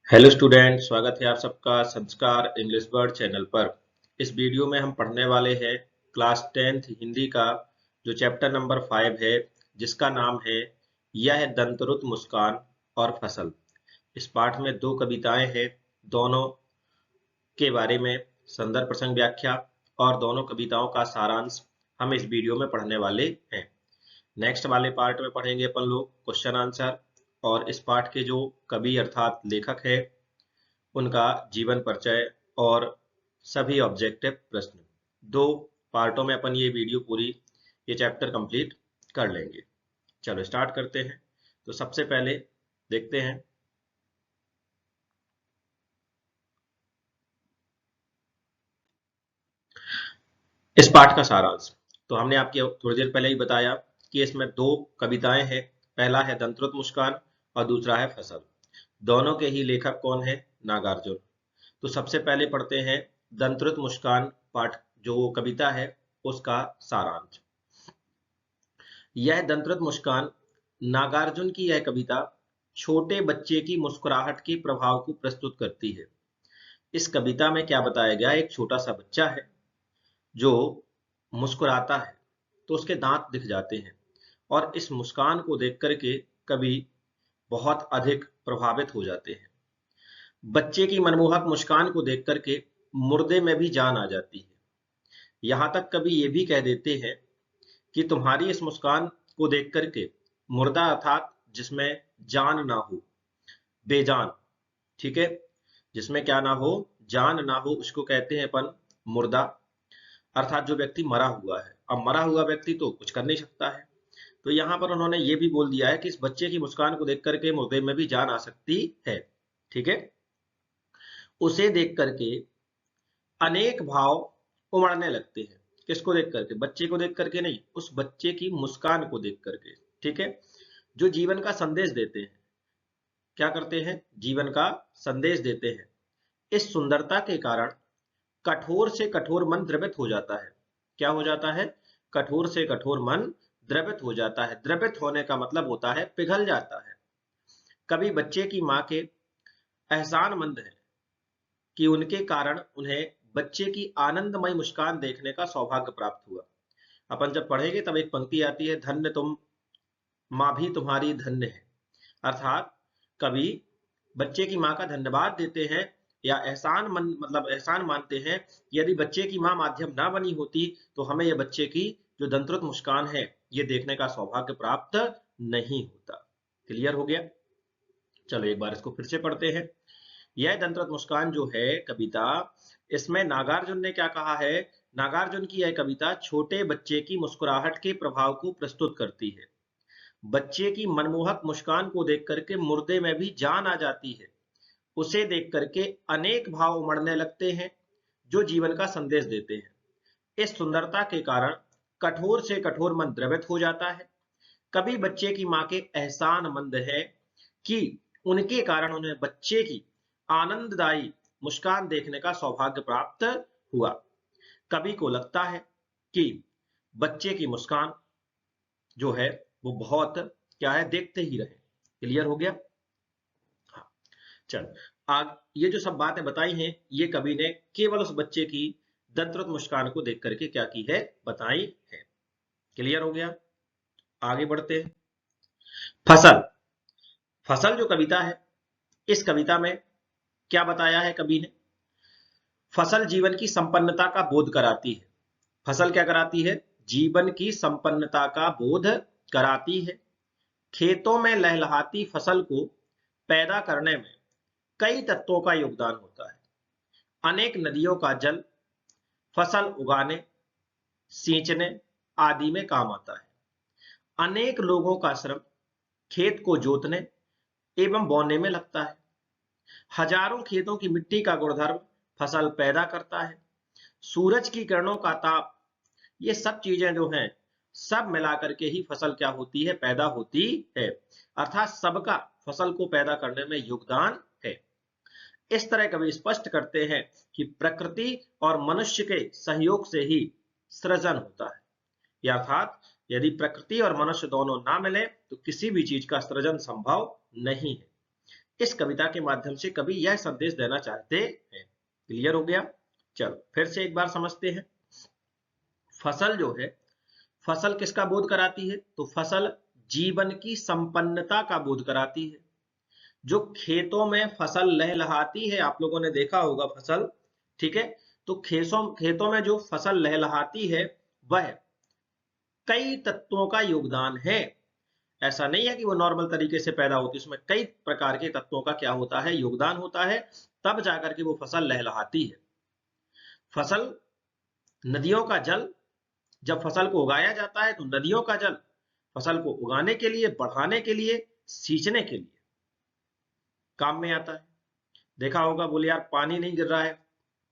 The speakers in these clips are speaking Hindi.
हेलो स्टूडेंट, स्वागत है आप सबका संस्कार इंग्लिश वर्ड चैनल पर। इस वीडियो में हम पढ़ने वाले हैं क्लास 10th हिंदी का जो चैप्टर नंबर 5 है, जिसका नाम है यह दंतरुत मुस्कान और फसल। इस पाठ में दो कविताएं हैं, दोनों के बारे में संदर्भ प्रसंग व्याख्या और दोनों कविताओं का सारांश हम इस वीडियो में पढ़ने वाले हैं। नेक्स्ट वाले पार्ट में पढ़ेंगे अपन लोग क्वेश्चन आंसर और इस पाठ के जो कवि अर्थात लेखक है उनका जीवन परिचय और सभी ऑब्जेक्टिव प्रश्न। दो पार्टों में अपन ये वीडियो पूरी ये चैप्टर कंप्लीट कर लेंगे। चलो स्टार्ट करते हैं। तो सबसे पहले देखते हैं इस पाठ का सारांश। तो हमने आपको थोड़ी देर पहले ही बताया कि इसमें दो कविताएं हैं, पहला है दंतरुत मुस्कान और दूसरा है फसल। दोनों के ही लेखक कौन है? नागार्जुन। तो सबसे पहले पढ़ते हैं दंतरुत मुस्कान पाठ जो कविता है उसका सारांश। यह दंतरुत मुस्कान नागार्जुन की यह कविता छोटे बच्चे की मुस्कुराहट के प्रभाव को प्रस्तुत करती है। इस कविता में क्या बताया गया? एक छोटा सा बच्चा है जो मुस्कुराता है तो उसके दांत दिख जाते हैं और इस मुस्कान को देख करके कवि बहुत अधिक प्रभावित हो जाते हैं। बच्चे की मनमोहक मुस्कान को देख करके मुर्दे में भी जान आ जाती है। यहां तक कवि ये भी कह देते हैं कि तुम्हारी इस मुस्कान को देख करके मुर्दा अर्थात जिसमें जान ना हो, बेजान, ठीक है, जिसमें क्या ना हो, जान ना हो, उसको कहते हैं अपन मुर्दा, अर्थात जो व्यक्ति मरा हुआ है। अब मरा हुआ व्यक्ति तो कुछ कर नहीं सकता है, तो यहां पर उन्होंने ये भी बोल दिया है कि इस बच्चे की मुस्कान को देख करके मुर्दे में भी जान आ सकती है। ठीक है, उसे देख करके अनेक भाव उमड़ने लगते हैं। किसको देख करके? बच्चे को देख करके नहीं, उस बच्चे की मुस्कान को देख करके। ठीक है, जो जीवन का संदेश देते हैं, क्या करते हैं? जीवन का संदेश देते हैं। इस सुंदरता के कारण कठोर से कठोर मन द्रवित हो जाता है। क्या हो जाता है? कठोर से कठोर मन द्रवित हो जाता है। द्रवित होने का मतलब होता है पिघल जाता है। कभी बच्चे की मां के एहसानमंद है कि उनके कारण उन्हें बच्चे की आनंदमय मुस्कान देखने का सौभाग्य प्राप्त हुआ। अपन जब पढ़ेंगे तब एक पंक्ति आती है, धन्य तुम माँ भी तुम्हारी धन्य है। अर्थात कवि बच्चे की माँ का धन्यवाद देते हैं या एहसान मतलब एहसान मानते हैं। यदि बच्चे की माँ माध्यम ना बनी होती तो हमें यह बच्चे की जो दंतरुत मुस्कान है ये देखने का सौभाग्य प्राप्त नहीं होता। क्लियर हो गया? चलो एक बार इसको फिर से पढ़ते हैं। यह दंतरुत मुस्कान जो है कविता, इसमें नागार्जुन ने क्या कहा है? नागार्जुन की यह कविता छोटे बच्चे की मुस्कुराहट के प्रभाव को प्रस्तुत करती है। बच्चे की मनमोहक मुस्कान को देख करके मुर्दे में भी जान आ जाती है। उसे देख करके अनेक भाव उमड़ने लगते हैं जो जीवन का संदेश देते हैं। इस सुंदरता के कारण कठोर से कठोर मन द्रवित हो जाता है। कभी बच्चे की मां के एहसानमंद है कि उनके कारण उन्हें बच्चे की आनंददायी मुस्कान देखने का सौभाग्य प्राप्त हुआ। कवि को लगता है कि बच्चे की मुस्कान जो है वो बहुत क्या है, देखते ही रहे। क्लियर हो गया? हाँ, चल आज ये जो सब बातें बताई हैं ये कवि ने केवल उस बच्चे की दंतरुत मुस्कान को देख करके क्या की है, बताई है। क्लियर हो गया? आगे बढ़ते हैं। फसल। फसल जो कविता है, इस कविता में क्या बताया है कवि ने? फसल जीवन की संपन्नता का बोध कराती है। फसल क्या कराती है? जीवन की संपन्नता का बोध कराती है। खेतों में लहलहाती फसल को पैदा करने में कई तत्वों का योगदान होता है। अनेक नदियों का जल फसल उगाने, सींचने आदि में काम आता है। अनेक लोगों का श्रम खेत को जोतने एवं बोने में लगता है। हजारों खेतों की मिट्टी का गुणधर्म फसल पैदा करता है। सूरज की किरणों का ताप, ये सब चीजें जो हैं सब मिलाकर के ही फसल क्या होती है, पैदा होती है। अर्थात सबका फसल को पैदा करने में योगदान है। इस तरह कवि स्पष्ट करते हैं कि प्रकृति और मनुष्य के सहयोग से ही सृजन होता है। अर्थात यदि प्रकृति और मनुष्य दोनों ना मिले तो किसी भी चीज का सृजन संभव नहीं है। इस कविता के माध्यम से कवि यह संदेश देना चाहते हैं। क्लियर हो गया? चलो फिर से एक बार समझते हैं। फसल जो है, फसल किसका बोध कराती है? तो फसल जीवन की संपन्नता का बोध कराती है। जो खेतों में फसल लहलहाती है, आप लोगों ने देखा होगा फसल, ठीक है, तो खेतों में जो फसल लहलहाती है वह कई तत्वों का योगदान है। ऐसा नहीं है कि वो नॉर्मल तरीके से पैदा होती है, उसमें कई प्रकार के तत्वों का क्या होता है? योगदान होता है, तब जाकर के वो फसल लहलहाती है। फसल, नदियों का जल, जब फसल को उगाया जाता है तो नदियों का जल फसल को उगाने के लिए, बढ़ाने के लिए, सींचने के लिए काम में आता है। देखा होगा, बोले यार पानी नहीं गिर रहा है,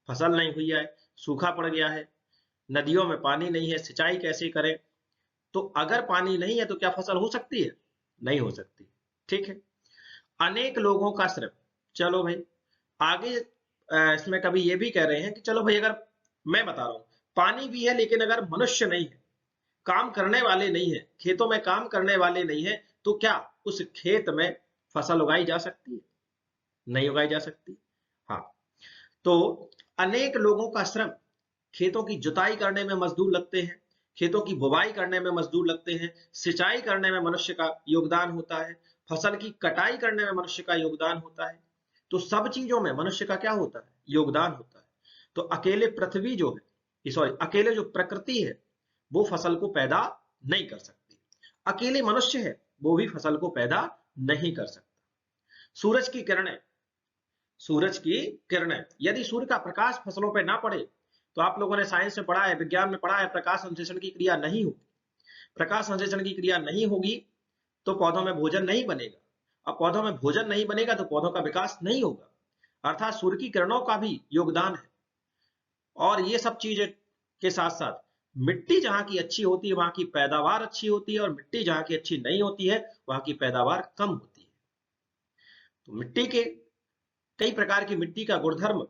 फसल नहीं हुई है, सूखा पड़ गया है, नदियों में पानी नहीं है, सिंचाई कैसे करें? तो अगर पानी नहीं है तो क्या फसल हो सकती है? नहीं हो सकती। ठीक है। अनेक लोगों का श्रम, चलो भाई आगे इसमें कभी ये भी कह रहे हैं कि चलो भाई अगर मैं बता रहा हूं पानी भी है लेकिन अगर मनुष्य नहीं है, काम करने वाले नहीं है, खेतों में काम करने वाले नहीं है, तो क्या उस खेत में फसल उगाई जा सकती है? नहीं उगाई जा सकती। हाँ, तो अनेक लोगों का श्रम, खेतों की जुताई करने में मजदूर लगते हैं, खेतों की बुवाई करने में मजदूर लगते हैं, सिंचाई करने में मनुष्य का योगदान होता है, फसल की कटाई करने में मनुष्य का योगदान होता है। तो सब चीजों में मनुष्य का क्या होता है? योगदान होता है। तो अकेले पृथ्वी जो है, सॉरी, अकेले जो प्रकृति है वो फसल को पैदा नहीं कर सकती। अकेले मनुष्य है वो भी फसल को पैदा नहीं कर सकता। सूरज की किरणें, सूरज की किरणें, यदि सूर्य का प्रकाश फसलों पर ना पड़े, तो आप लोगों ने साइंस में पढ़ा है, विज्ञान में पढ़ा है, प्रकाश संश्लेषण की क्रिया नहीं होगी। प्रकाश संश्लेषण की क्रिया नहीं होगी तो पौधों में भोजन नहीं बनेगा। अब पौधों में भोजन नहीं बनेगा तो पौधों का विकास नहीं होगा। अर्थात सूर्य की किरणों का भी योगदान है। और ये सब चीजें के साथ साथ मिट्टी जहां की अच्छी होती है वहां की पैदावार अच्छी होती है, और मिट्टी जहां की अच्छी नहीं होती है वहां की पैदावार कम होती है। तो मिट्टी के कई प्रकार की मिट्टी का गुणधर्म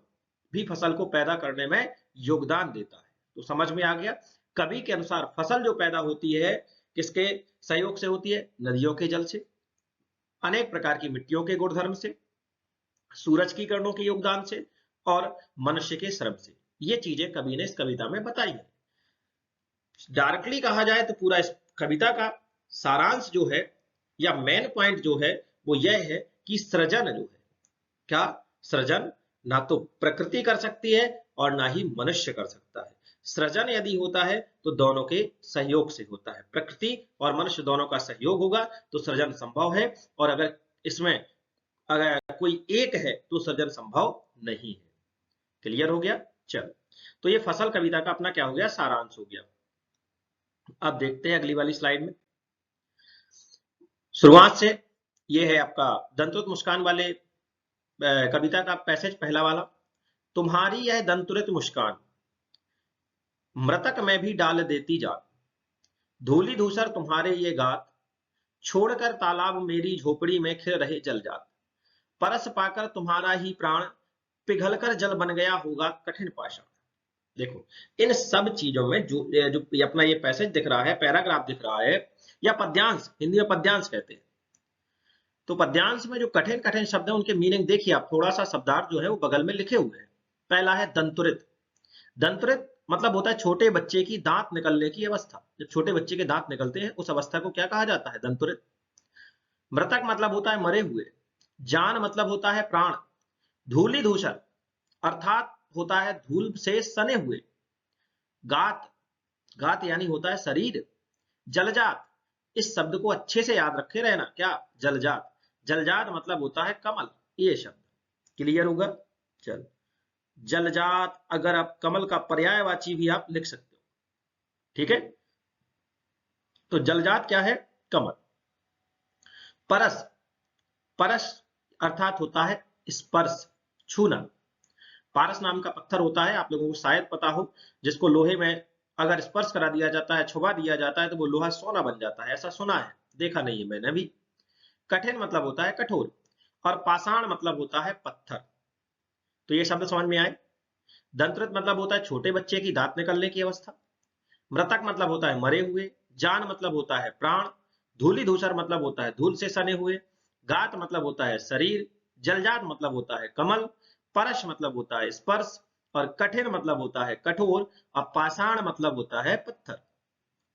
भी फसल को पैदा करने में योगदान देता है। तो समझ में आ गया? कवि के अनुसार फसल जो पैदा होती है किसके सहयोग से होती है? नदियों के जल से, अनेक प्रकार की मिट्टियों के गुणधर्म से, सूरज की किरणों के योगदान से, और मनुष्य के श्रम से। ये चीजें कवि ने इस कविता में बताई है। डायरेक्टली कहा जाए तो पूरा इस कविता का सारांश जो है या मेन पॉइंट जो है वो यह है कि सृजन जो है, क्या सृजन ना तो प्रकृति कर सकती है और ना ही मनुष्य कर सकता है। सृजन यदि होता है तो दोनों के सहयोग से होता है। प्रकृति और मनुष्य दोनों का सहयोग होगा तो सृजन संभव है, और अगर इसमें अगर कोई एक है तो सृजन संभव नहीं है। क्लियर हो गया? चलो, तो ये फसल कविता का अपना क्या हो गया? सारांश हो गया। अब देखते हैं अगली वाली स्लाइड में। शुरुआत से ये है आपका दंतुरित मुस्कान वाले कविता का पैसेज, पहला वाला। तुम्हारी यह दंतुरित मुस्कान मृतक में भी डाल देती जात, धूली धूसर तुम्हारे ये गात, छोड़कर तालाब मेरी झोपड़ी में खिल रहे जल जात, परस पाकर तुम्हारा ही प्राण पिघलकर जल बन गया होगा कठिन पाषाण। देखो, इन सब चीजों में जो जो अपना ये पैसेज दिख रहा है, पैराग्राफ दिख रहा है, या पद्यांश, हिंदी में पद्यांश कहते हैं, तो पद्यांश में जो कठिन कठिन शब्द है उनके मीनिंग देखिए आप, थोड़ा सा शब्दार्थ जो है वो बगल में लिखे हुए हैं। पहला है दंतुरित। दंतुरित मतलब होता है छोटे बच्चे की दांत निकलने की अवस्था। जब छोटे बच्चे के दांत निकलते हैं उस अवस्था को क्या कहा जाता है? दंतुरित। मृतक मतलब होता है मरे हुए। जान मतलब होता है प्राण। धूलि धूसर अर्थात होता है धूल से सने हुए। गात, गात यानी होता है शरीर। जलजात, इस शब्द को अच्छे से याद रखे रहना, क्या? जलजात। जलजात मतलब होता है कमल, ये शब्द क्लियर होगा? चल, जलजात, अगर आप कमल का पर्यायवाची भी आप लिख सकते हो, ठीक है। तो जलजात क्या है? कमल। परस, परस अर्थात होता है स्पर्श, छूना। पारस नाम का पत्थर होता है, आप लोगों को शायद पता हो, जिसको लोहे में अगर स्पर्श करा दिया जाता है, छुआ दिया जाता है तो वो लोहा सोना बन जाता है। ऐसा सुना है, देखा नहीं है मैंने भी। कठिन मतलब होता है कठोर, और पाषाण मतलब होता है पत्थर। तो ये शब्द समझ में आए? दंतुरित मतलब होता है छोटे बच्चे की दांत निकलने की अवस्था। मृतक मतलब होता है मरे हुए। जान मतलब होता है प्राण। धूलि धूसर मतलब होता है धूल से सने हुए। गात मतलब होता है शरीर। जलजात मतलब होता है कमल, परश मतलब होता है स्पर्श, और कठिन मतलब होता है कठोर, और पाषाण मतलब होता है पत्थर।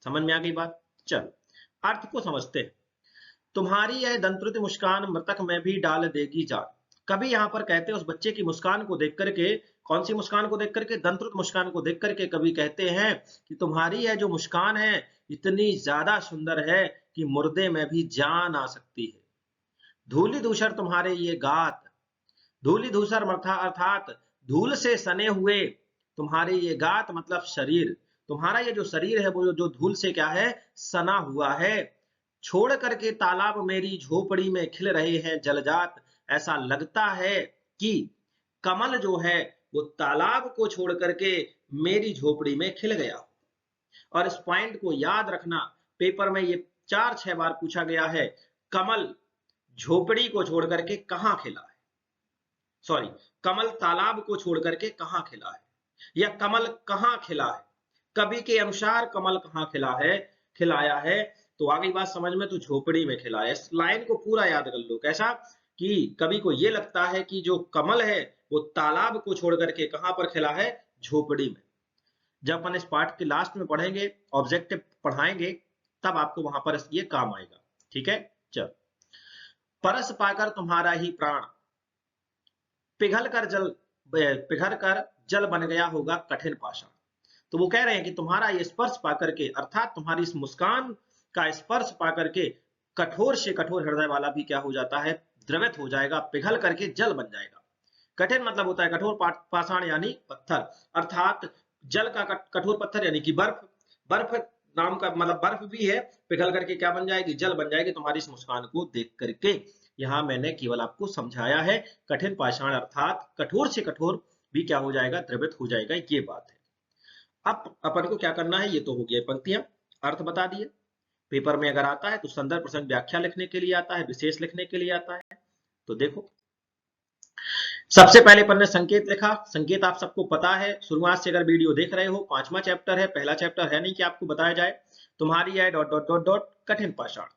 समझ में आ गई बात? चल अर्थ को समझते हैं। तुम्हारी यह दंतृत मुस्कान मृतक में भी डाल देगी जान। कभी यहां पर कहते हैं उस बच्चे की मुस्कान को देख करके, कौन सी मुस्कान को देख करके? दंतृत मुस्कान को देख करके कवि कहते हैं कि तुम्हारी यह जो मुस्कान है इतनी ज्यादा सुंदर है कि मुर्दे में भी जान आ सकती है। धूलि धूसर तुम्हारे ये गात, धूलि धूसर अर्थात धूल से सने हुए तुम्हारे ये गात मतलब शरीर, तुम्हारा ये जो शरीर है वो जो धूल से क्या है? सना हुआ है। छोड़ करके तालाब मेरी झोपड़ी में खिल रहे हैं जलजात, ऐसा लगता है कि कमल जो है वो तालाब को छोड़ करके मेरी झोपड़ी में खिल गया। और इस पॉइंट को याद रखना, पेपर में ये 4-6 बार पूछा गया है, कमल झोपड़ी को छोड़ करके कहां खिला है, सॉरी, कमल तालाब को छोड़ करके कहां खिला है, या कमल कहां खिला है, कवि के अनुसार कमल कहां खिला है, खिलाया है। तो आगे बात समझ में, तो झोपड़ी में खिला है। इस लाइन को पूरा याद कर लो। कैसा? कि कवि को यह लगता है कि जो कमल है वो तालाब को छोड़ करके कहां पर खिला है? झोपड़ी में। जब अपन इस पाठ के लास्ट में पढ़ेंगे, ऑब्जेक्टिव पढ़ाएंगे, तब आपको वहां पर ये काम आएगा। ठीक है? चल, परस पाकर तुम्हारा ही प्राण पिघल कर जल बन गया होगा कठिन पाषाण। तो वो कह रहे हैं कि तुम्हारा ये स्पर्श पाकर के, अर्थात तुम्हारी इस मुस्कान का स्पर्श पाकर के कठोर से कठोर हृदय वाला भी क्या हो जाता है? द्रवित हो जाएगा, पिघल करके जल बन जाएगा। कठिन मतलब होता है कठोर, पाषाण यानी पत्थर, अर्थात जल का कठोर पत्थर यानी कि बर्फ। बर्फ नाम का मतलब बर्फ भी है, पिघल करके क्या बन जाएगी? जल बन जाएगी तुम्हारी इस मुस्कान को देख करके। यहां मैंने केवल आपको समझाया है, कठिन पाषाण अर्थात कठोर से कठोर भी क्या हो जाएगा? द्रवित हो जाएगा, ये बात है। अब अपन को क्या करना है? ये तो हो गया पंक्तियां, अर्थ बता दिए। पेपर में अगर आता है तो संदर्भ प्रसंग व्याख्या लिखने के लिए आता है, विशेष लिखने के लिए आता है। तो देखो, सबसे पहले अपन ने संकेत लिखा। संकेत आप सबको पता है, शुरुआत से अगर वीडियो देख रहे हो, 5वां चैप्टर है, पहला चैप्टर है नहीं कि आपको बताया जाए। तुम्हारी है ... कठिन पाषाण।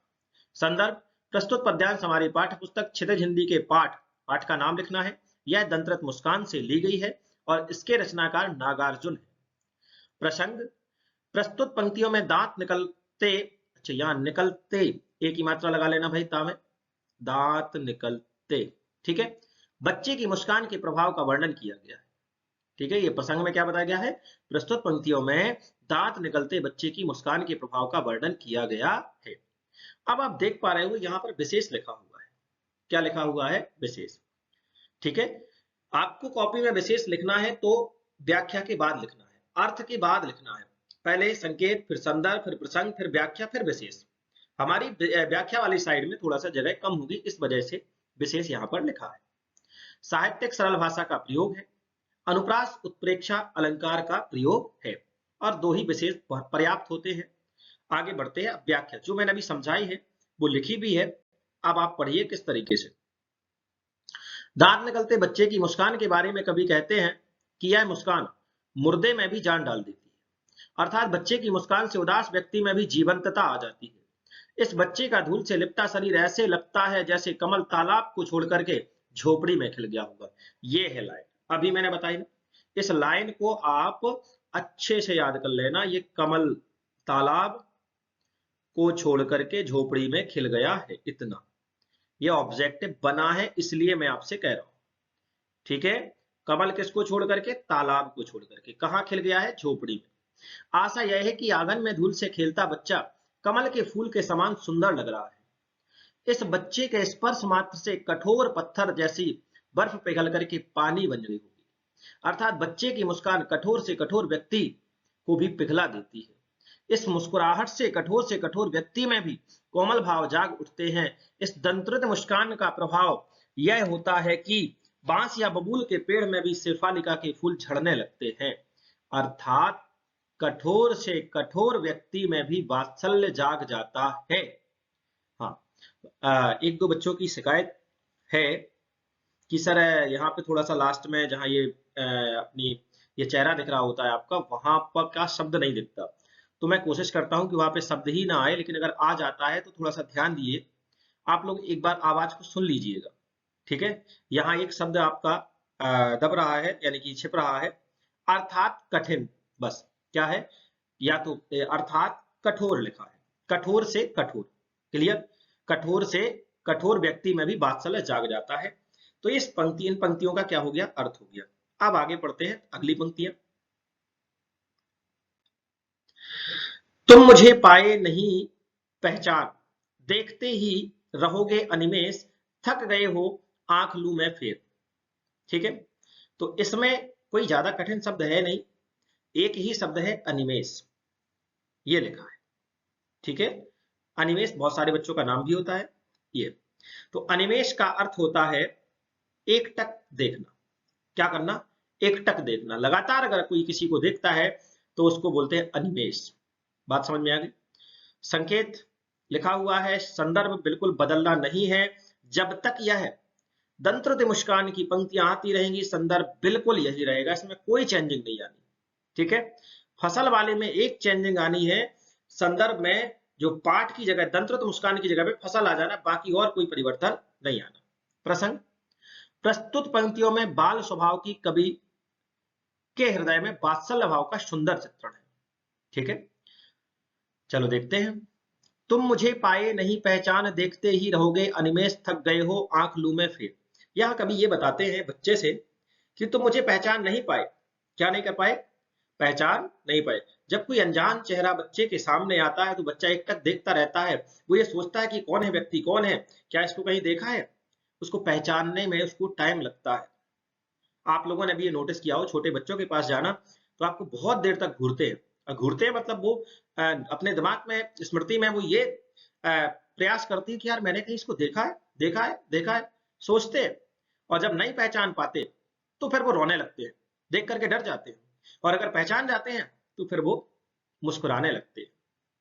संदर्भ, प्रस्तुत पद्यांश हमारी पाठ्य पुस्तक क्षितिज हिंदी के पाठ का नाम लिखना है। यह दंतरत मुस्कान से ली गई है और इसके रचनाकार नागार्जुन है। प्रसंग, प्रस्तुत पंक्तियों में दांत निकलते, अच्छा यहां निकलते एक ही मात्रा लगा लेना भाई, ता में दांत निकलते, ठीक है। बच्चे की मुस्कान के प्रभाव का वर्णन किया गया है, ठीक है। ये प्रसंग में क्या बताया गया है? प्रस्तुत पंक्तियों में दांत निकलते बच्चे की मुस्कान के प्रभाव का वर्णन किया गया है। अब आप देख पा रहे हो यहां पर विशेष लिखा हुआ है। क्या लिखा हुआ है? विशेष, ठीक है। आपको कॉपी में विशेष लिखना है तो व्याख्या के बाद लिखना है, अर्थ के बाद लिखना है। पहले संकेत, फिर संदर्भ, फिर प्रसंग, फिर व्याख्या, फिर विशेष। हमारी व्याख्या वाली साइड में थोड़ा सा जगह कम होगी, इस वजह से विशेष यहां पर लिखा है। साहित्यिक सरल भाषा का प्रयोग है, अनुप्रास उत्प्रेक्षा अलंकार का प्रयोग है, और दो ही विशेष पर्याप्त होते हैं। आगे बढ़ते हैं। व्याख्या जो मैंने अभी समझाई है वो लिखी भी है, अब आप पढ़िए किस तरीके से। दांत निकलते बच्चे की मुस्कान के बारे में कवि कहते हैं कि यह मुस्कान मुर्दे में भी जान डाल देती है, अर्थात बच्चे की मुस्कान से उदास व्यक्ति में भी जीवंतता आ जाती है। इस बच्चे का धूल से लिपटा शरीर ऐसे लगता है जैसे कमल तालाब को छोड़ करके झोपड़ी में खिल गया होगा। ये है लाइन, अभी मैंने बताई ना। इस लाइन को आप अच्छे से याद कर लेना। ये कमल तालाब को छोड़ करके झोपड़ी में खिल गया है, इतना। ये ऑब्जेक्टिव बना है, इसलिए मैं आपसे कह रहा हूं, ठीक है। कमल किसको छोड़ करके? तालाब को छोड़ करके। कहां खिल गया है? झोपड़ी में। आशा यह है कि आंगन में धूल से खेलता बच्चा कमल के फूल के समान सुंदर लग रहा है। इस बच्चे के स्पर्श मात्र से कठोर पत्थर जैसी बर्फ पिघल करके पानी बन गई होगी, अर्थात बच्चे की मुस्कान कठोर से कठोर व्यक्ति को भी पिघला देती है। इस मुस्कुराहट से कठोर व्यक्ति में भी कोमल भाव जाग उठते हैं। इस दंतृत मुस्कान का प्रभाव यह होता है कि बांस या बबूल के पेड़ में भी शेफालिका के फूल झड़ने लगते हैं, अर्थात कठोर से कठोर व्यक्ति में भी वात्सल्य जाग जाता है। हाँ, एक दो बच्चों की शिकायत है कि सर यहाँ पे थोड़ा सा लास्ट में जहाँ ये अपनी ये चेहरा दिख रहा होता है आपका, वहां पर का शब्द नहीं दिखता। तो मैं कोशिश करता हूं कि वहां पे शब्द ही ना आए, लेकिन अगर आ जाता है तो थोड़ा सा ध्यान दिए। आप लोग एक बार आवाज को सुन लीजिएगा, ठीक है, यहाँ एक शब्द आपका दब रहा है, यानी कि छिप रहा है, अर्थात कठिन। बस क्या है, या तो अर्थात कठोर लिखा है, कठोर से कठोर, क्लियर, कठोर से कठोर व्यक्ति में भी वात्सल्य जाग जाता है। तो इस पंक्ति, इन पंक्तियों का क्या हो गया, अर्थ हो गया। अब आगे पढ़ते हैं अगली पंक्तियां। तुम मुझे पाए नहीं पहचान, देखते ही रहोगे अनिमेष, थक गए हो आंख लूं मैं फेर। ठीक है, तो इसमें कोई ज्यादा कठिन शब्द है नहीं, एक ही शब्द है अनिमेष, ये लिखा है। ठीक है, अनिमेष बहुत सारे बच्चों का नाम भी होता है ये। तो अनिमेष का अर्थ होता है एकटक देखना। क्या करना, एकटक देखना, लगातार अगर कोई किसी को देखता है तो उसको बोलते हैं अनिमेष। बात समझ में आ गई। संकेत लिखा हुआ है, संदर्भ बिल्कुल बदलना नहीं है, जब तक यह दंत्रति मुस्कान की पंक्तियां आती रहेंगी संदर्भ बिल्कुल यही रहेगा, इसमें कोई चेंजिंग नहीं आनी। ठीक है, फसल वाले में एक चेंजिंग आनी है, संदर्भ में जो पाठ की जगह दंत्रत मुस्कान की जगह पे फसल आ जाना, बाकी और कोई परिवर्तन नहीं आना। प्रसंग, प्रस्तुत पंक्तियों में बाल स्वभाव की कवि के हृदय में वात्सल्य भाव का सुंदर चित्रण है। ठीक है, चलो देखते हैं। तुम मुझे पाए नहीं पहचान, देखते ही रहोगे अनिमेष, थक गए हो आंख लूं मैं फिर। यह कवि ये बताते हैं बच्चे से कि तुम मुझे पहचान नहीं पाए, क्या नहीं कर पाए, पहचान नहीं पाए। जब कोई अनजान चेहरा बच्चे के सामने आता है तो बच्चा एकटक देखता रहता है, वो ये सोचता है कि कौन है व्यक्ति, कौन है, क्या इसको कहीं देखा है। उसको पहचानने में उसको टाइम लगता है। आप लोगों ने भी ये नोटिस किया हो, छोटे बच्चों के पास जाना तो आपको बहुत देर तक घूरते हैं, और घूरते हैं मतलब वो अपने दिमाग में, स्मृति में वो ये प्रयास करती है कि यार मैंने कहीं इसको देखा है, देखा है, देखा है, सोचते हैं। और जब नहीं पहचान पाते तो फिर वो रोने लगते हैं, देख करके डर जाते हैं, और अगर पहचान जाते हैं तो फिर वो मुस्कुराने लगते हैं।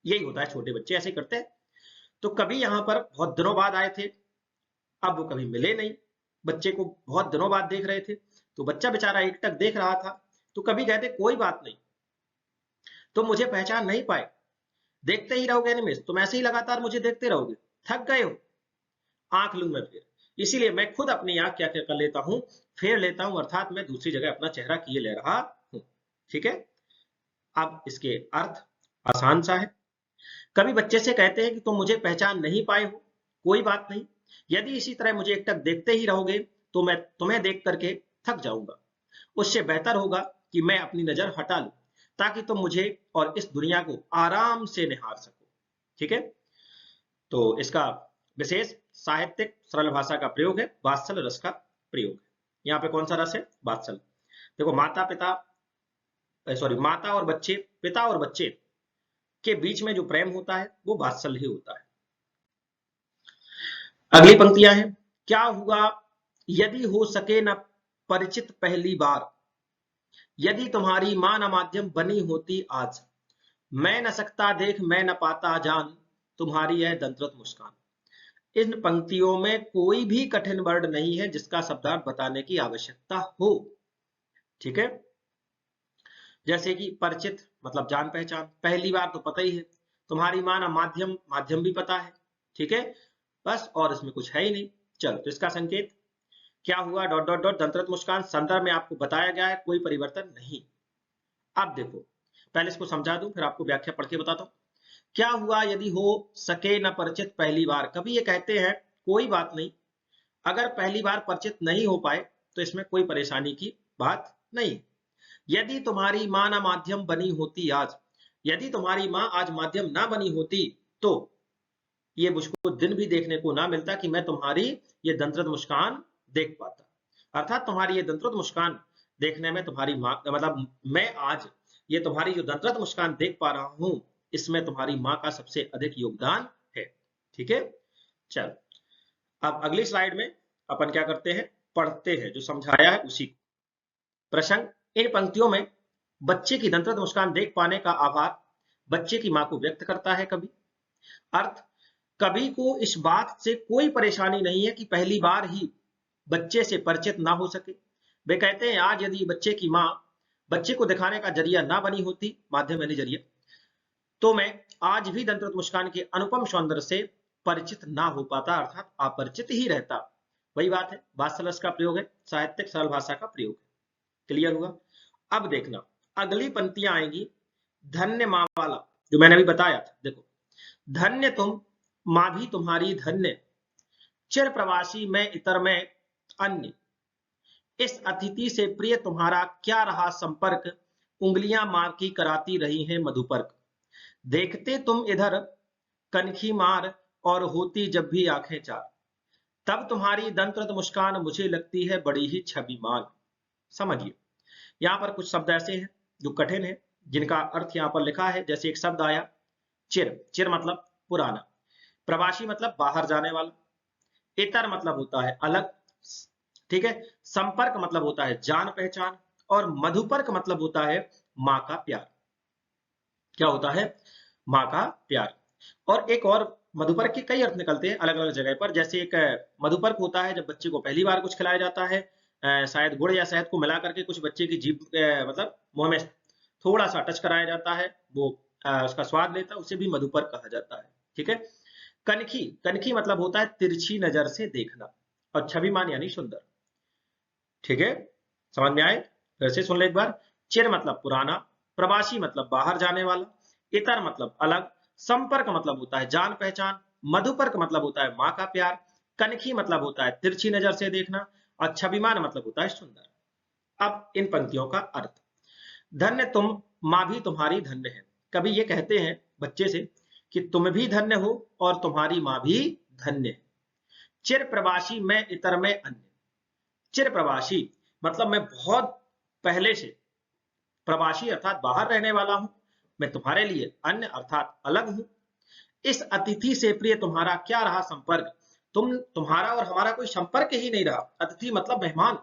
यही होता है, छोटे बच्चे ऐसे करते हैं। तो कभी यहाँ पर बहुत दिनों बाद आए थे, अब वो कभी मिले नहीं, बच्चे को बहुत दिनों बाद देख रहे थे, तो बच्चा बेचारा एकटक देख रहा था। तो कभी कहते कोई बात नहीं, तुम मुझे पहचान नहीं पाए, देखते ही रहोगे एनिमेस, तुम ऐसे ही लगातार मुझे देखते रहोगे, थक गए हो आंख लूं मैं फिर, इसीलिए मैं खुद अपनी आंख क्या क्या कर लेता हूं, फेर लेता हूं, अर्थात मैं दूसरी जगह अपना चेहरा किए ले रहा हूं। ठीक है, अब इसके अर्थ आसान सा है। कभी बच्चे से कहते हैं कि तुम मुझे पहचान नहीं पाए हो, कोई बात नहीं, यदि इसी तरह मुझे एकटक देखते ही रहोगे तो मैं तुम्हें देख करके थक जाऊंगा, उससे बेहतर होगा कि मैं अपनी नजर हटा लूं, ताकि तुम मुझे और इस दुनिया को आराम से निहार सको। ठीक है, तो इसका विशेष साहित्यिक सरल भाषा का प्रयोग है, वात्सल्य रस का प्रयोग है। यहाँ पे कौन सा रस है, वात्सल्य। देखो माता पिता, सॉरी, माता और बच्चे, पिता और बच्चे के बीच में जो प्रेम होता है वो वात्सल्य ही होता है। अगली पंक्तियां हैं, क्या हुआ यदि हो सके न परिचित पहली बार, यदि तुम्हारी मां न माध्यम बनी होती आज, मैं न सकता देख मैं न पाता जान, तुम्हारी है दंत्रत मुस्कान। इन पंक्तियों में कोई भी कठिन वर्ड नहीं है जिसका शब्दार्थ बताने की आवश्यकता हो। ठीक है, जैसे कि परिचित मतलब जान पहचान, पहली बार तो पता ही है, तुम्हारी मां ना माध्यम, माध्यम भी पता है। ठीक है, बस और इसमें कुछ है ही नहीं। चलो, तो इसका संकेत क्या हुआ, डॉट डॉट डॉट दंत्रत मुस्कान, संदर्भ में आपको बताया गया है, कोई परिवर्तन नहीं। अब देखो, पहले इसको समझा दूं फिर आपको व्याख्या पढ़ के बताता हूं। क्या हुआ यदि हो सके न परिचित पहली बार, कभी ये कहते हैं कोई बात नहीं, अगर पहली बार परिचित नहीं हो पाए तो इसमें कोई परेशानी की बात नहीं। यदि तुम्हारी मां ना माध्यम बनी होती आज, यदि तुम्हारी मां आज माध्यम ना बनी होती तो ये मुझको दिन भी देखने को ना मिलता कि मैं तुम्हारी ये दंत्रत मुस्कान देख पाता। अर्थात तुम्हारी ये दंत्रत मुस्कान देखने में तुम्हारी मां, मतलब मैं आज ये तुम्हारी जो दंत्रत मुस्कान देख पा रहा हूं, इसमें तुम्हारी मां का सबसे अधिक योगदान है। ठीक है, चलो अब अगली स्लाइड में अपन क्या करते हैं, पढ़ते हैं जो समझाया है उसी को। प्रसंग, इन पंक्तियों में बच्चे की दंत्रत मुस्कान देख पाने का आभार बच्चे की मां को व्यक्त करता है कवि। अर्थ, कवि को इस बात से कोई परेशानी नहीं है कि पहली बार ही बच्चे से परिचित ना हो सके। वे कहते हैं आज यदि बच्चे की मां बच्चे को दिखाने का जरिया ना बनी होती, माध्यम यानी जरिया, तो मैं आज भी दंत्रत मुस्कान के अनुपम सौंदर्य से परिचित ना हो पाता, अर्थात अपरिचित ही रहता। वही बात है, वात्सल्य का प्रयोग है, साहित्यिक सरल भाषा का प्रयोग है। क्लियर हुआ। अब देखना अगली पंक्तियां आएंगी, धन्य माँ वाला जो मैंने अभी बताया था। देखो, धन्य तुम माँ भी तुम्हारी धन्य, चिर प्रवासी मैं इतर में अन्य, इस अतिथि से प्रिय तुम्हारा क्या रहा संपर्क, उंगलियां माँ की कराती रही हैं मधुपर्क, देखते तुम इधर कनखी मार और होती जब भी आंखें चार, तब तुम्हारी दंत्रत मुस्कान मुझे लगती है बड़ी ही छविमान। समझिए, यहां पर कुछ शब्द ऐसे हैं जो कठिन है, जिनका अर्थ यहां पर लिखा है। जैसे एक शब्द आया चिर, चिर मतलब पुराना, प्रवासी मतलब बाहर जाने वाला, इतर मतलब होता है अलग, ठीक है, संपर्क मतलब होता है जान पहचान, और मधुपर्क मतलब होता है माँ का प्यार। क्या होता है? माँ का प्यार। और एक और मधुपर्क के कई अर्थ निकलते हैं अलग अलग जगह पर। जैसे एक मधुपर्क होता है जब बच्चे को पहली बार कुछ खिलाया जाता है, शायद गुड़ या शहद को मिला करके कुछ बच्चे की जीभ मतलब मुंह में थोड़ा सा टच कराया जाता है, वो उसका स्वाद लेता है, उसे भी मधुपर्क कहा जाता है। ठीक है। कनखी, कनखी मतलब होता है तिरछी नजर से देखना, और छविमान यानी सुंदर। ठीक है, समझ में आए? फिर से सुन ले एक बार। चिर मतलब पुराना, प्रवासी मतलब बाहर जाने वाला, इतर मतलब अलग, संपर्क मतलब होता है जान पहचान, मधुपर्क मतलब होता है माँ का प्यार, कनखी मतलब होता है तिरछी नजर से देखना, और छविमान मतलब होता है सुंदर। अब इन पंक्तियों का अर्थ। धन्य तुम माँ भी तुम्हारी धन्य है। कभी ये कहते हैं बच्चे से कि तुम भी धन्य हो और तुम्हारी माँ भी धन्य है। चिर प्रवासी मैं इतर में अन्य, चिर प्रवासी मतलब मैं बहुत पहले से प्रवासी अर्थात बाहर रहने वाला हूं, मैं तुम्हारे लिए अन्य अर्थात अलग हूं। इस अतिथि से प्रिय तुम्हारा क्या रहा संपर्क, तुम्हारा और हमारा कोई संपर्क ही नहीं रहा। अतिथि मतलब मेहमान।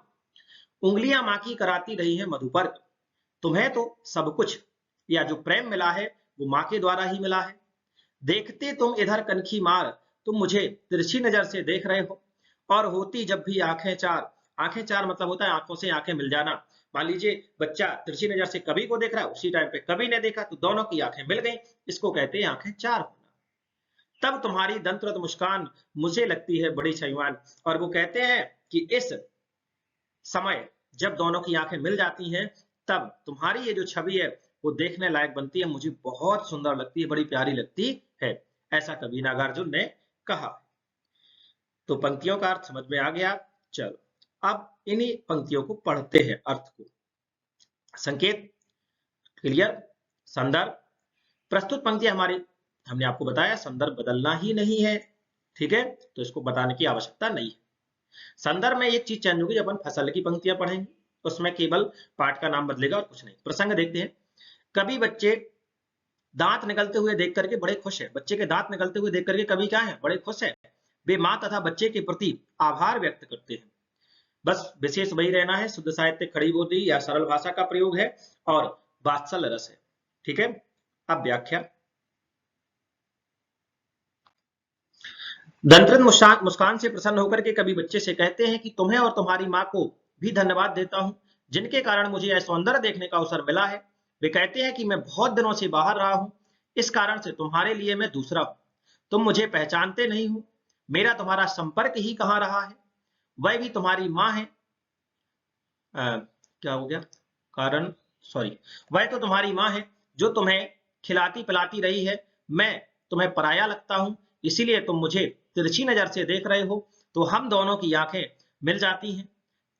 उंगलियां मां की कराती रही है मधुपर्क, तुम्हें तो सब कुछ या जो प्रेम मिला है वो मां के द्वारा ही मिला है। देखते तुम इधर कनखी मार, तुम मुझे तिरछी नजर से देख रहे हो, और होती जब भी आंखें चार, आंखें चार मतलब होता है आंखों से आंखें मिल जाना। मान लीजिए बच्चा तिरछी नजर से कवि को देख रहा है, उसी टाइम पे कवि ने देखा, तो दोनों की आंखें मिल गई, इसको कहते हैं आंखें चार होना। तब तुम्हारी दंत्रत मुस्कान मुझे लगती है बड़ी छविमान। और वो कहते हैं कि इस समय जब दोनों की आंखें मिल जाती हैं, तब तुम्हारी ये जो छवि है वो देखने लायक बनती है, मुझे बहुत सुंदर लगती है, बड़ी प्यारी लगती है। ऐसा कवि नागार्जुन ने कहा। तो पंक्तियों का अर्थ समझ में आ गया। चलो अब इन्हीं पंक्तियों को पढ़ते हैं, अर्थ को। संकेत क्लियर, संदर्भ। प्रस्तुत पंक्तियां हमारी, हमने आपको बताया संदर्भ बदलना ही नहीं है, ठीक है, तो इसको बताने की आवश्यकता नहीं है। संदर्भ में एक चीज चेंज होगी, जब हम फसल की पंक्तियां पढ़ेंगे उसमें केवल पाठ का नाम बदलेगा और कुछ नहीं। प्रसंग देखते हैं। कभी बच्चे दांत निकलते हुए देख करके बड़े खुश है, बच्चे के दांत निकलते हुए देख करके कभी क्या है, बड़े खुश है। वे माँ तथा बच्चे के प्रति आभार व्यक्त करते हैं। बस विशेष वही रहना है, शुद्ध साहित्य खड़ी बोली या सरल भाषा का प्रयोग है और वात्सल्य रस है। ठीक है। अब व्याख्या। दंत्रत मुस्कान से प्रसन्न होकर के कभी बच्चे से कहते हैं कि तुम्हें और तुम्हारी माँ को भी धन्यवाद देता हूं, जिनके कारण मुझे यह सौंदर्य देखने का अवसर मिला है। वे कहते हैं कि मैं बहुत दिनों से बाहर रहा हूं, इस कारण से तुम्हारे लिए मैं दूसरा हूं, तुम मुझे पहचानते नहीं हो, मेरा तुम्हारा संपर्क ही कहां रहा है। वह भी तुम्हारी माँ है, क्या हो गया कारण, सॉरी, वह तो तुम्हारी माँ है जो तुम्हें खिलाती पिलाती रही है। मैं तुम्हें पराया लगता हूं, इसीलिए तुम मुझे तिरछी नजर से देख रहे हो, तो हम दोनों की आंखें मिल जाती हैं।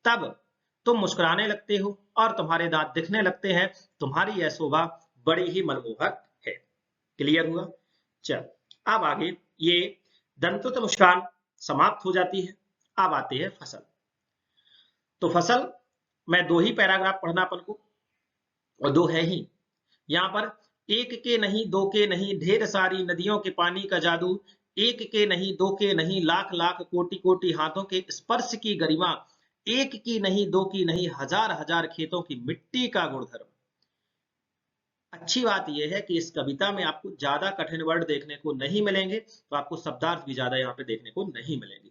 तब तुम मुस्कुराने लगते हो और तुम्हारे दांत दिखने लगते हैं, तुम्हारी यह शोभा बड़ी ही मनमोहक है। क्लियर हुआ? चल अब आगे, ये दंतुत मुस्कान समाप्त हो जाती है। अब आती है फसल। तो फसल में दो ही पैराग्राफ पढ़ना अपन को, और दो है ही। यहां पर एक के नहीं दो के नहीं ढेर सारी नदियों के पानी का जादू, एक के नहीं दो के नहीं लाख लाख कोटि कोटि हाथों के स्पर्श की गरिमा, एक की नहीं दो की नहीं हजार हजार खेतों की मिट्टी का गुणधर्म। अच्छी बात यह है कि इस कविता में आपको ज्यादा कठिन वर्ड देखने को नहीं मिलेंगे, तो आपको शब्दार्थ भी ज्यादा यहाँ पे देखने को नहीं मिलेंगे।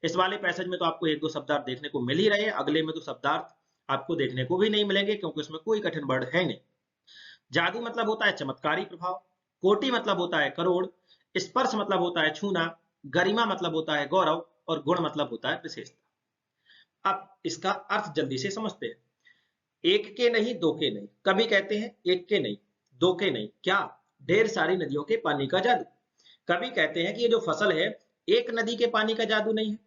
इस वाले पैसेज में तो आपको एक दो शब्दार्थ देखने को मिल ही रहे हैं, अगले में तो शब्दार्थ आपको देखने को भी नहीं मिलेंगे, क्योंकि उसमें कोई कठिन वर्ड है नहीं। जादू मतलब होता है चमत्कारी प्रभाव, कोटि मतलब होता है करोड़, स्पर्श मतलब होता है छूना, गरिमा मतलब होता है गौरव, और गुण मतलब होता है विशेषता। अब इसका अर्थ जल्दी से समझते हैं। एक के नहीं, दो के नहीं, कभी कहते हैं एक के नहीं, दो के नहीं, क्या ढेर सारी नदियों के पानी का जादू। कभी कहते हैं कि ये जो फसल है, एक नदी के पानी का जादू नहीं है,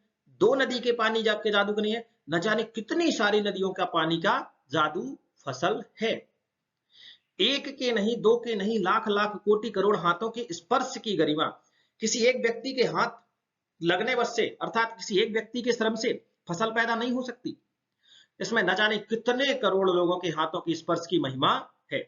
दो नदी के पानी के जादू का नहीं है, न जाने कितनी सारी नदियों का पानी का जादू फसल है। एक के नहीं, दो के नहीं, लाख लाख कोटि करोड़ हाथों के स्पर्श की गरिमा, किसी एक व्यक्ति के हाथ लगने बस से, अर्थात किसी एक व्यक्ति के श्रम से फसल पैदा नहीं हो सकती। इसमें न जाने कितने करोड़ लोगों के हाथों की स्पर्श की महिमा है।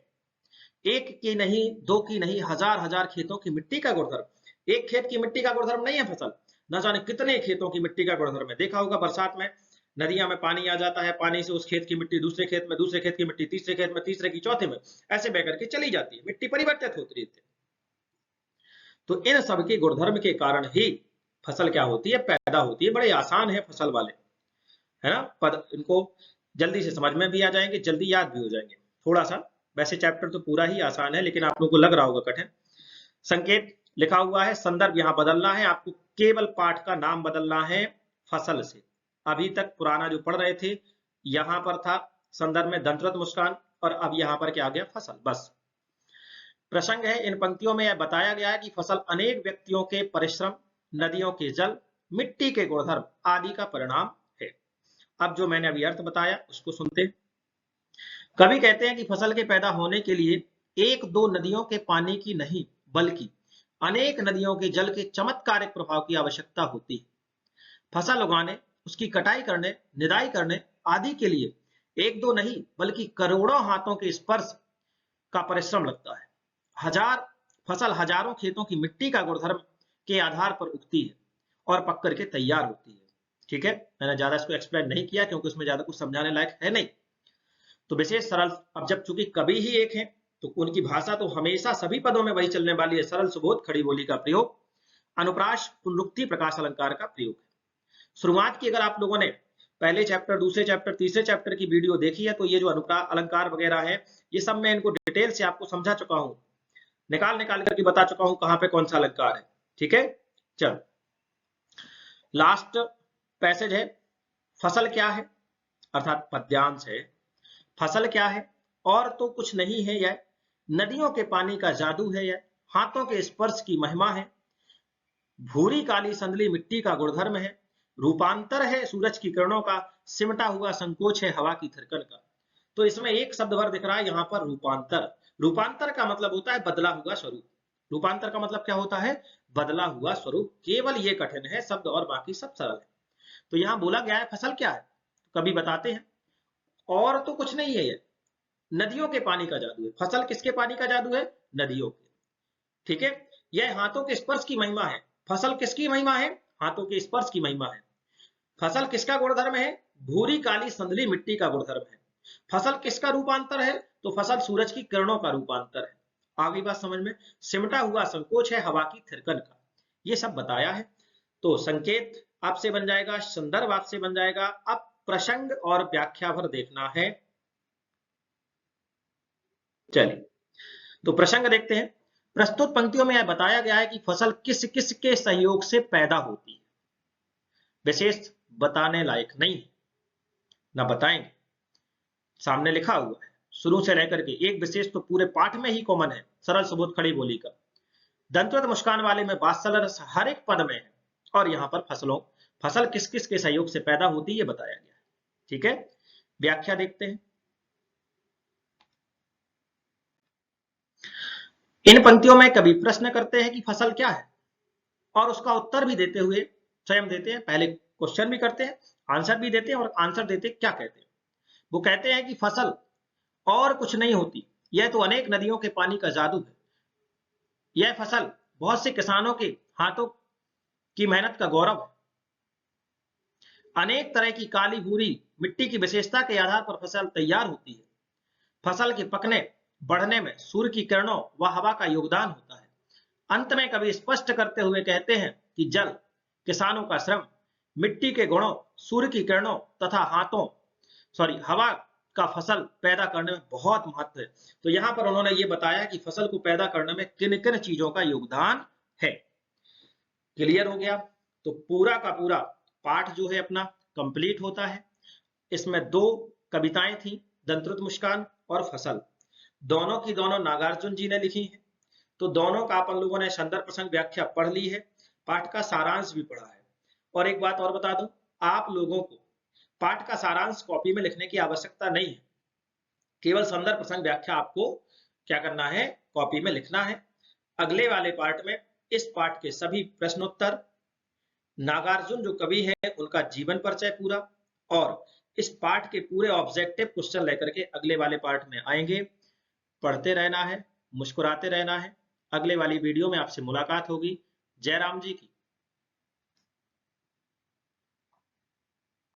एक की नहीं, दो की नहीं, हजार हजार खेतों की मिट्टी का गुणधर्म। एक खेत की मिट्टी का गुणधर्म नहीं है फसल, न जाने कितने खेतों की मिट्टी का गुणधर्म है। देखा होगा बरसात में नदियां में पानी आ जाता है, पानी से उस खेत की मिट्टी दूसरे खेत में, दूसरे खेत की मिट्टी तीसरे खेत में, तीसरे की चौथे में, ऐसे बह करके चली जाती है, मिट्टी परिवर्तित होती रहती है। तो इन सब के गुणधर्म के कारण ही फसल क्या होती है, पैदा होती है। बड़े आसान है फसल वाले, है ना, पद इनको जल्दी से समझ में भी आ जाएंगे, जल्दी याद भी हो जाएंगे। थोड़ा सा, वैसे चैप्टर तो पूरा ही आसान है, लेकिन आप लोगों को लग रहा होगा कठिन। संकेत लिखा हुआ है, संदर्भ यहां बदलना है, आपको केवल पाठ का नाम बदलना है फसल से। अभी तक पुराना जो पढ़ रहे थे, यहां पर था संदर्भ में दंतरत्न मुस्कान, और अब यहां पर क्या आ गया, फसल, बस। प्रसंग है, इन पंक्तियों में यह बताया गया है कि फसल अनेक व्यक्तियों के परिश्रम, नदियों के जल, मिट्टी के गुणधर्म आदि का परिणाम है। अब जो मैंने अभी अर्थ बताया उसको सुनते हैं। कवि कहते हैं कि फसल के पैदा होने के लिए एक दो नदियों के पानी की नहीं, बल्कि अनेक नदियों के जल के चमत्कारिक प्रभाव की आवश्यकता होती है। फसल उगाने, उसकी कटाई करने, निदाई करने आदि के लिए एक दो नहीं बल्कि करोड़ों हाथों के स्पर्श का परिश्रम लगता है। फसल हजारों खेतों की मिट्टी का गुणधर्म के आधार पर उगती है और पक करके तैयार होती है। ठीक है, मैंने ज्यादा इसको एक्सप्लेन नहीं किया क्योंकि उसमें ज्यादा कुछ समझाने लायक है नहीं। तो विशेष सरल, अब जब चूंकि कवि ही एक है तो उनकी भाषा तो हमेशा सभी पदों में वही चलने वाली है, सरल सुबोध खड़ी बोली का प्रयोग, अनुप्रास पुनरुक्ति प्रकाश अलंकार का प्रयोग है। शुरुआत की अगर आप लोगों ने पहले चैप्टर, दूसरे चैप्टर, तीसरे चैप्टर की वीडियो देखी है तो ये जो अनुप्रास अलंकार वगैरह है, ये सब मैं इनको डिटेल से आपको समझा चुका हूं, निकाल निकाल करके बता चुका हूं कहां पे कौन सा अलंकार है। ठीक है, चल लास्ट पैसेज है, फसल क्या है, अर्थात पद्यांश है। फसल क्या है, और तो कुछ नहीं है यह, नदियों के पानी का जादू है यह, हाथों के स्पर्श की महिमा है, भूरी काली संदली मिट्टी का गुणधर्म है, रूपांतर है सूरज की किरणों का, सिमटा हुआ संकोच है हवा की थिरकन का। तो इसमें एक शब्द भर दिख रहा है यहां पर, रूपांतर। रूपांतर का मतलब होता है बदला हुआ स्वरूप। रूपांतर का मतलब क्या होता है, बदला हुआ स्वरूप। केवल ये कठिन है शब्द और बाकी सब सरल है। तो यहां बोला गया है फसल क्या है, कभी बताते हैं, और तो कुछ नहीं है ये, नदियों के पानी का जादू है। फसल किसके पानी का जादू है, नदियों के। ठीक है, यह हाथों के स्पर्श की महिमा है। फसल किसकी महिमा है, हाथों के स्पर्श की महिमा है। फसल किसका गुणधर्म है, भूरी काली संदली मिट्टी का गुणधर्म है। फसल किसका रूपांतर है, तो फसल सूरज की किरणों का रूपांतर है। आगे बात समझ में, सिमटा हुआ संकोच है हवा की थिरकन का, ये सब बताया है। तो संकेत आपसे बन जाएगा, संदर्भ आपसे बन जाएगा। अब प्रसंग और व्याख्या भर देखना है। चलिए तो प्रसंग देखते हैं। प्रस्तुत पंक्तियों में यह बताया गया है कि फसल किस किस के सहयोग से पैदा होती है। विशेष बताने लायक नहीं है, ना बताएंगे, सामने लिखा हुआ है शुरू से लेकर के। एक विशेष तो पूरे पाठ में ही कॉमन है, सरल सुबोध खड़ी बोली का। दंतवत मुस्कान वाले में वात्सल रस हर एक पद में है, और यहां पर फसल किस किस के सहयोग से पैदा होती है बताया गया है। ठीक है, व्याख्या देखते हैं। इन पंक्तियों में कवि प्रश्न करते हैं कि फसल क्या है, और उसका उत्तर भी देते हुए स्वयं देते हैं। पहले क्वेश्चन भी करते हैं, आंसर भी देते हैं, और आंसर देते क्या कहते हैं। वो कहते हैं कि फसल और कुछ नहीं होती, यह तो अनेक नदियों के पानी का जादू है। यह फसल बहुत से किसानों के हाथों की मेहनत का गौरव है। अनेक तरह की काली भूरी मिट्टी की विशेषता के आधार पर फसल तैयार होती है। फसल के पकने बढ़ने में सूर्य की किरणों व हवा का योगदान होता है। अंत में कवि स्पष्ट करते हुए कहते हैं कि जल, किसानों का श्रम, मिट्टी के गुणों, सूर्य की किरणों तथा हवा का फसल पैदा करने में बहुत महत्व है। तो यहां पर उन्होंने ये बताया कि फसल को पैदा करने में किन किन चीजों का योगदान है। क्लियर हो गया, तो पूरा का पूरा पाठ जो है अपना कंप्लीट होता है। इसमें दो कविताएं थी, दंतरुत मुस्कान और फसल। दोनों की दोनों नागार्जुन जी ने लिखी हैं। तो दोनों का अपन लोगों ने संदर्भ प्रसंग व्याख्या पढ़ ली है, पाठ का सारांश भी पढ़ा है। और एक बात और बता दूं, आप लोगों को पाठ का सारांश कॉपी में लिखने की आवश्यकता नहीं है, केवल संदर्भ प्रसंग व्याख्या आपको क्या करना है, कॉपी में लिखना है। अगले वाले पार्ट में इस पाठ के सभी प्रश्नोत्तर, नागार्जुन जो कवि है उनका जीवन परिचय पूरा, और इस पाठ के पूरे ऑब्जेक्टिव क्वेश्चन लेकर के अगले वाले पार्ट में आएंगे। पढ़ते रहना है, मुस्कुराते रहना है। अगले वाली वीडियो में आपसे मुलाकात होगी। जय राम जी की।